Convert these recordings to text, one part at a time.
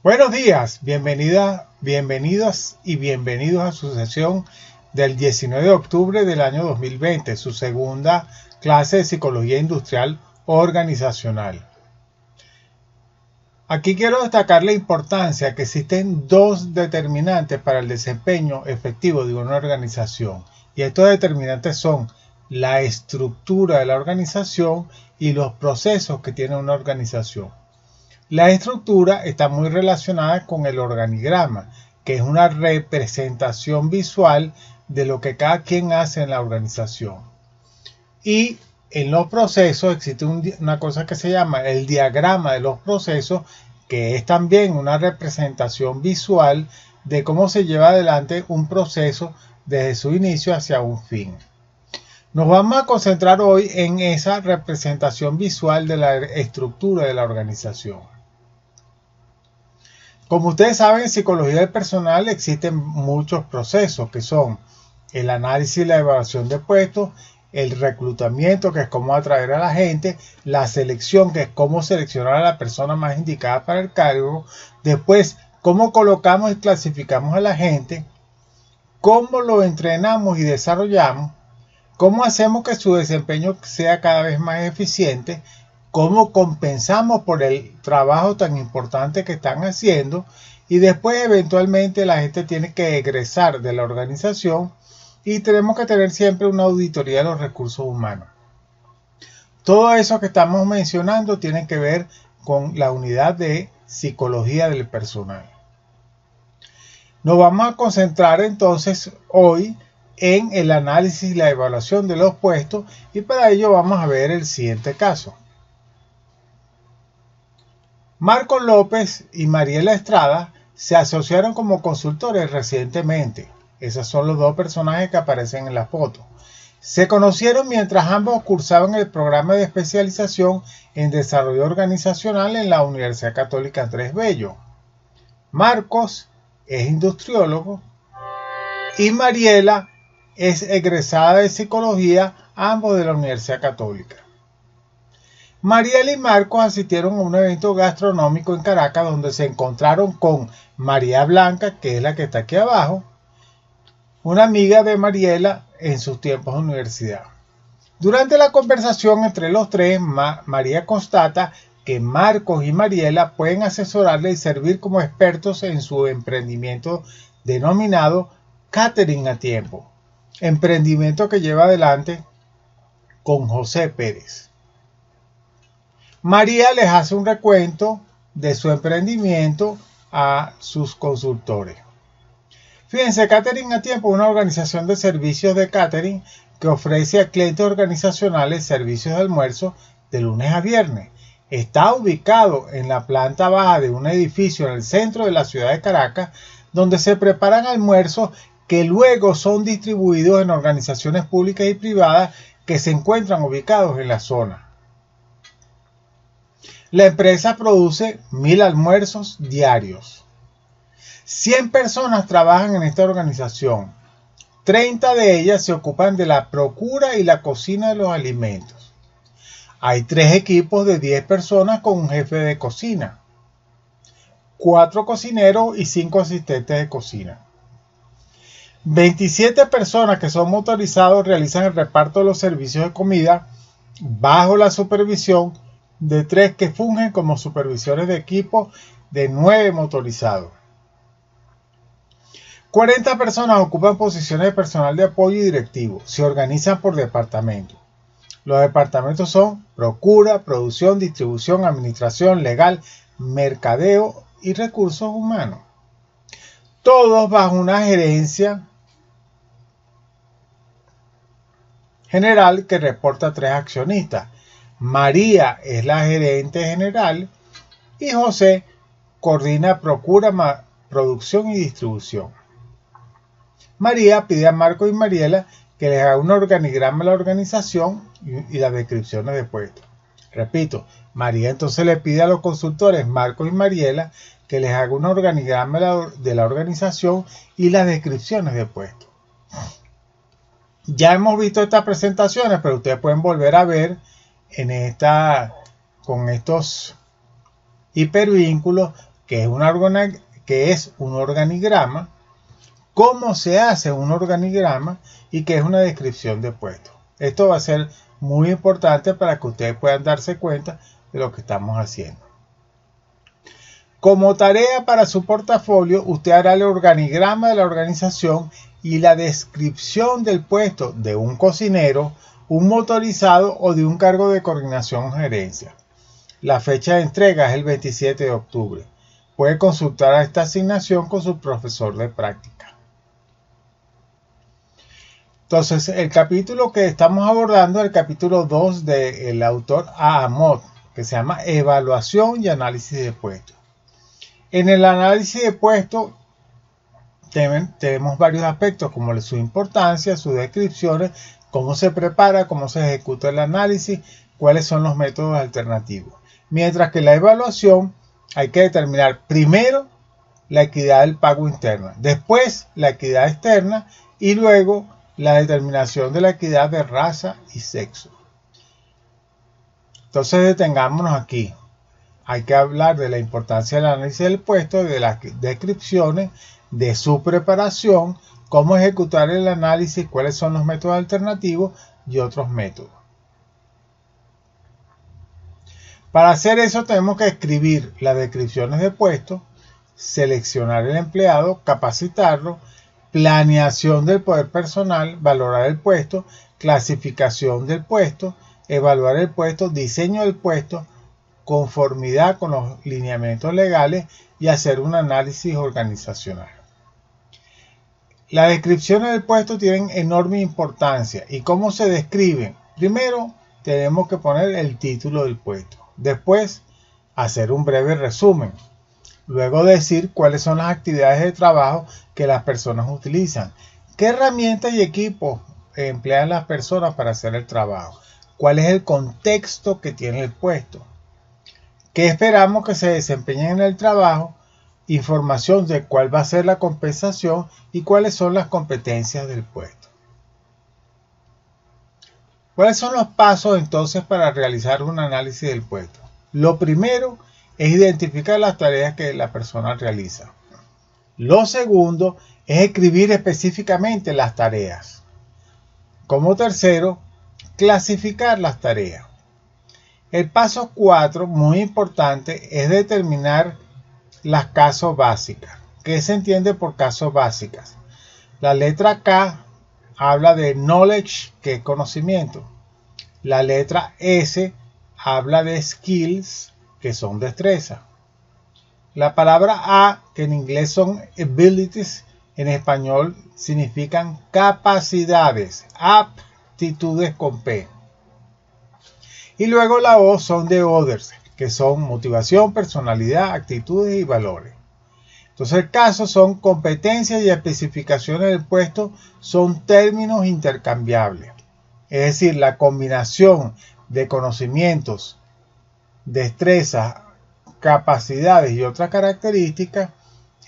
Buenos días, bienvenidos y bienvenidos a su sesión del 19 de octubre del año 2020, su segunda clase de Psicología Industrial Organizacional. Aquí quiero destacar la importancia que existen dos determinantes para el desempeño efectivo de una organización. Y estos determinantes son la estructura de la organización y los procesos que tiene una organización. La estructura está muy relacionada con el organigrama, que es una representación visual de lo que cada quien hace en la organización. Y en los procesos existe una cosa que se llama el diagrama de los procesos, que es también una representación visual de cómo se lleva adelante un proceso desde su inicio hacia un fin. Nos vamos a concentrar hoy en esa representación visual de la estructura de la organización. Como ustedes saben, en psicología del personal existen muchos procesos que son el análisis y la evaluación de puestos, el reclutamiento, que es cómo atraer a la gente, la selección, que es cómo seleccionar a la persona más indicada para el cargo, después cómo colocamos y clasificamos a la gente, cómo lo entrenamos y desarrollamos, cómo hacemos que su desempeño sea cada vez más eficiente, cómo compensamos por el trabajo tan importante que están haciendo y después eventualmente la gente tiene que egresar de la organización y tenemos que tener siempre una auditoría de los recursos humanos. Todo eso que estamos mencionando tiene que ver con la unidad de psicología del personal. Nos vamos a concentrar entonces hoy en el análisis y la evaluación de los puestos y para ello vamos a ver el siguiente caso. Marcos López y Mariela Estrada se asociaron como consultores recientemente. Esos son los dos personajes que aparecen en la foto. Se conocieron mientras ambos cursaban el programa de especialización en desarrollo organizacional en la Universidad Católica Andrés Bello. Marcos es industriólogo y Mariela es egresada de psicología, ambos de la Universidad Católica. Mariela y Marcos asistieron a un evento gastronómico en Caracas donde se encontraron con María Blanca, que es la que está aquí abajo, una amiga de Mariela en sus tiempos de universidad. Durante la conversación entre los tres, María constata que Marcos y Mariela pueden asesorarle y servir como expertos en su emprendimiento denominado Catering a Tiempo, emprendimiento que lleva adelante con José Pérez. María les hace un recuento de su emprendimiento a sus consultores. Fíjense, Catering a Tiempo es una organización de servicios de catering que ofrece a clientes organizacionales servicios de almuerzo de lunes a viernes. Está ubicado en la planta baja de un edificio en el centro de la ciudad de Caracas, donde se preparan almuerzos que luego son distribuidos en organizaciones públicas y privadas que se encuentran ubicados en la zona. La empresa produce 1000 almuerzos diarios. 100 personas trabajan en esta organización. 30 de ellas se ocupan de la procura y la cocina de los alimentos. Hay 3 equipos de 10 personas con un jefe de cocina, 4 cocineros y 5 asistentes de cocina. 27 personas que son motorizados realizan el reparto de los servicios de comida bajo la supervisión de 3 que fungen como supervisores de equipo de 9 motorizados. 40 personas ocupan posiciones de personal de apoyo y directivo. Se organizan por departamento. Los departamentos son procura, producción, distribución, administración, legal, mercadeo y recursos humanos. Todos bajo una gerencia general que reporta a 3 accionistas. María es la gerente general y José coordina procura, producción y distribución. María pide a Marcos y Mariela que les haga un organigrama de la organización y las descripciones de puestos. Repito, María entonces le pide a los consultores Marcos y Mariela que les haga un organigrama de la organización y las descripciones de puestos. Ya hemos visto estas presentaciones, pero ustedes pueden volver a ver con estos hipervínculos que es un organigrama, cómo se hace un organigrama y qué es una descripción de puesto. Esto va a ser muy importante para que ustedes puedan darse cuenta de lo que estamos haciendo. Como tarea para su portafolio, usted hará el organigrama de la organización y la descripción del puesto de un cocinero, un motorizado o de un cargo de coordinación o gerencia. La fecha de entrega es el 27 de octubre. Puede consultar a esta asignación con su profesor de práctica. Entonces, el capítulo que estamos abordando es el capítulo 2 del autor Ahamot, que se llama Evaluación y Análisis de Puestos. En el análisis de puestos tenemos varios aspectos como su importancia, sus descripciones, cómo se prepara, cómo se ejecuta el análisis, cuáles son los métodos alternativos. Mientras que la evaluación hay que determinar primero la equidad del pago interna, después la equidad externa y luego la determinación de la equidad de raza y sexo. Entonces detengámonos aquí. Hay que hablar de la importancia del análisis del puesto, de las descripciones, de su preparación, cómo ejecutar el análisis, cuáles son los métodos alternativos y otros métodos. Para hacer eso tenemos que escribir las descripciones de puesto, seleccionar el empleado, capacitarlo, planeación del poder personal, valorar el puesto, clasificación del puesto, evaluar el puesto, diseño del puesto, conformidad con los lineamientos legales y hacer un análisis organizacional. Las descripciones del puesto tienen enorme importancia. ¿Y cómo se describen? Primero, tenemos que poner el título del puesto. Después, hacer un breve resumen. Luego decir cuáles son las actividades de trabajo que las personas utilizan. ¿Qué herramientas y equipos emplean las personas para hacer el trabajo? ¿Cuál es el contexto que tiene el puesto? ¿Qué esperamos que se desempeñen en el trabajo? Información de cuál va a ser la compensación y cuáles son las competencias del puesto. ¿Cuáles son los pasos entonces para realizar un análisis del puesto? Lo primero es identificar las tareas que la persona realiza. Lo segundo es escribir específicamente las tareas. Como tercero, clasificar las tareas. El paso 4, muy importante, es determinar las casos básicas. ¿Qué se entiende por casos básicas? La letra K habla de knowledge, que es conocimiento. La letra S habla de skills, que son destrezas. La palabra A, que en inglés son abilities, en español significan capacidades, aptitudes con P. Y luego la O son de others, que son motivación, personalidad, actitudes y valores. Entonces el caso son competencias y especificaciones del puesto, son términos intercambiables. Es decir, la combinación de conocimientos, destrezas, capacidades y otras características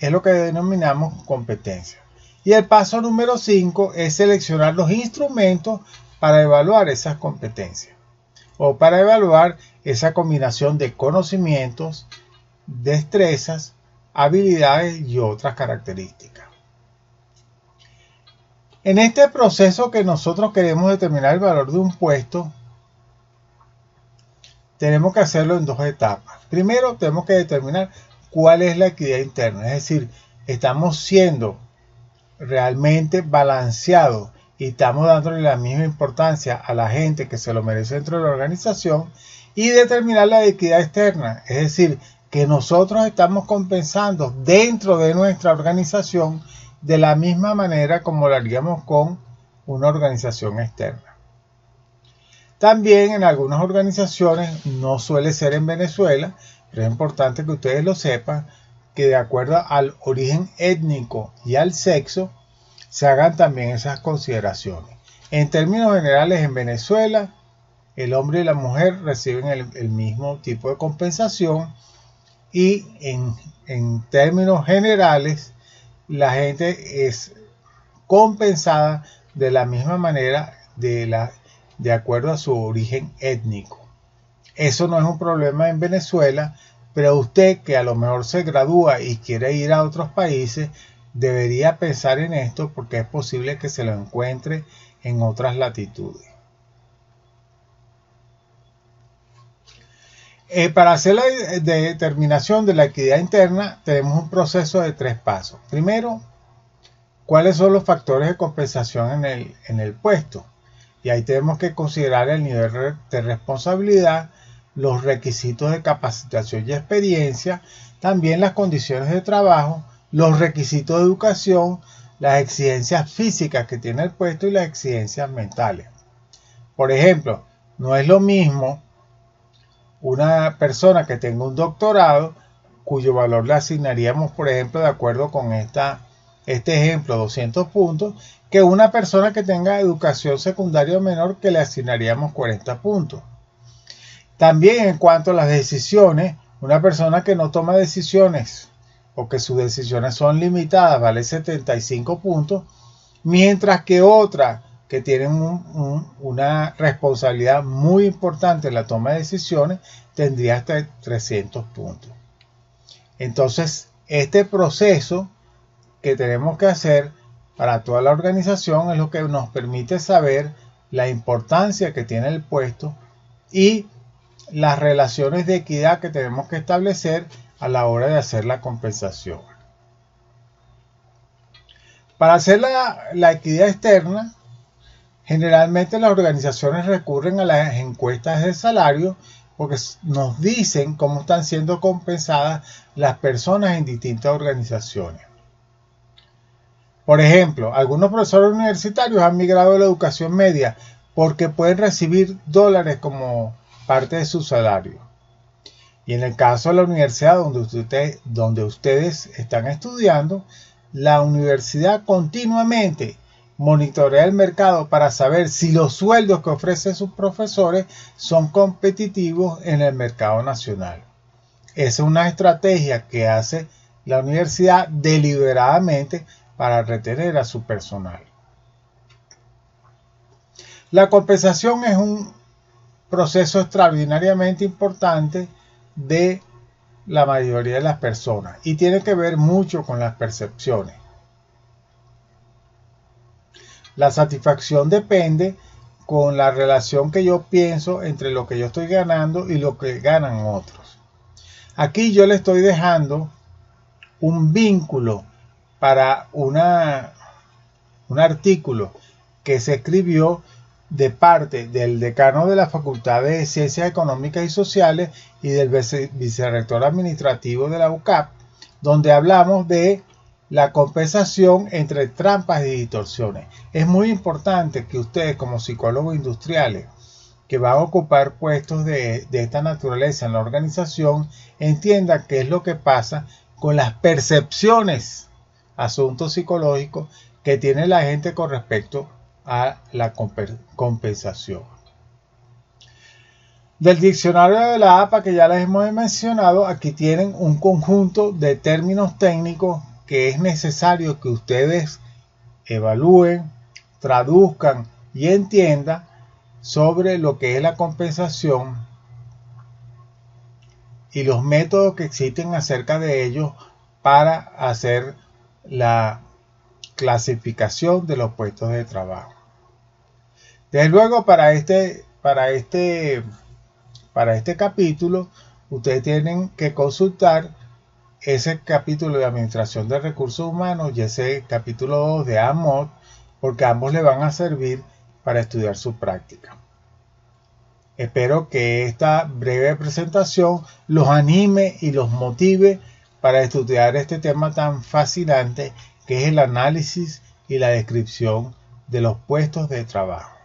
es lo que denominamos competencia. Y el paso número 5 es seleccionar los instrumentos para evaluar esas competencias o para evaluar esa combinación de conocimientos, destrezas, habilidades y otras características. En este proceso que nosotros queremos determinar el valor de un puesto, tenemos que hacerlo en dos etapas. Primero, tenemos que determinar cuál es la equidad interna, es decir, estamos siendo realmente balanceados y estamos dándole la misma importancia a la gente que se lo merece dentro de la organización, y determinar la equidad externa, es decir, que nosotros estamos compensando dentro de nuestra organización de la misma manera como lo haríamos con una organización externa. También en algunas organizaciones, no suele ser en Venezuela, pero es importante que ustedes lo sepan, que de acuerdo al origen étnico y al sexo, se hagan también esas consideraciones. En términos generales, en Venezuela, el hombre y la mujer reciben el mismo tipo de compensación, y en términos generales, la gente es compensada de la misma manera de acuerdo a su origen étnico. Eso no es un problema en Venezuela, pero usted que a lo mejor se gradúa y quiere ir a otros países, debería pensar en esto porque es posible que se lo encuentre en otras latitudes. Para hacer la determinación de la equidad interna tenemos un proceso de 3 pasos. Primero, ¿cuáles son los factores de compensación en el puesto? Y ahí tenemos que considerar el nivel de responsabilidad, los requisitos de capacitación y experiencia, también las condiciones de trabajo, los requisitos de educación, las exigencias físicas que tiene el puesto y las exigencias mentales. Por ejemplo, no es lo mismo una persona que tenga un doctorado, cuyo valor le asignaríamos, por ejemplo, de acuerdo con este ejemplo, 200 puntos, que una persona que tenga educación secundaria o menor, que le asignaríamos 40 puntos. También en cuanto a las decisiones, una persona que no toma decisiones o que sus decisiones son limitadas vale 75 puntos, mientras que otra que tienen una responsabilidad muy importante en la toma de decisiones tendría hasta 300 puntos. Entonces, este proceso que tenemos que hacer para toda la organización es lo que nos permite saber la importancia que tiene el puesto y las relaciones de equidad que tenemos que establecer a la hora de hacer la compensación. Para hacer la equidad externa, generalmente las organizaciones recurren a las encuestas de salario porque nos dicen cómo están siendo compensadas las personas en distintas organizaciones. Por ejemplo, algunos profesores universitarios han migrado a la educación media porque pueden recibir dólares como parte de su salario. Y en el caso de la universidad donde ustedes están estudiando, la universidad continuamente monitorea el mercado para saber si los sueldos que ofrecen sus profesores son competitivos en el mercado nacional. Esa es una estrategia que hace la universidad deliberadamente para retener a su personal. La compensación es un proceso extraordinariamente importante de la mayoría de las personas y tiene que ver mucho con las percepciones. La satisfacción depende con la relación que yo pienso entre lo que yo estoy ganando y lo que ganan otros. Aquí yo le estoy dejando un vínculo para un artículo que se escribió de parte del decano de la Facultad de Ciencias Económicas y Sociales y del vicerrector administrativo de la UCAP, donde hablamos de la compensación entre trampas y distorsiones. Es muy importante que ustedes como psicólogos industriales que van a ocupar puestos de esta naturaleza en la organización entiendan qué es lo que pasa con las percepciones, asuntos psicológicos que tiene la gente con respecto a la compensación. Del diccionario de la APA que ya les hemos mencionado, aquí tienen un conjunto de términos técnicos que es necesario que ustedes evalúen, traduzcan y entiendan sobre lo que es la compensación y los métodos que existen acerca de ellos para hacer la clasificación de los puestos de trabajo. Desde luego, para este capítulo, ustedes tienen que consultar ese capítulo de Administración de Recursos Humanos y ese capítulo 2 de AMOD, porque ambos le van a servir para estudiar su práctica. Espero que esta breve presentación los anime y los motive para estudiar este tema tan fascinante que es el análisis y la descripción de los puestos de trabajo.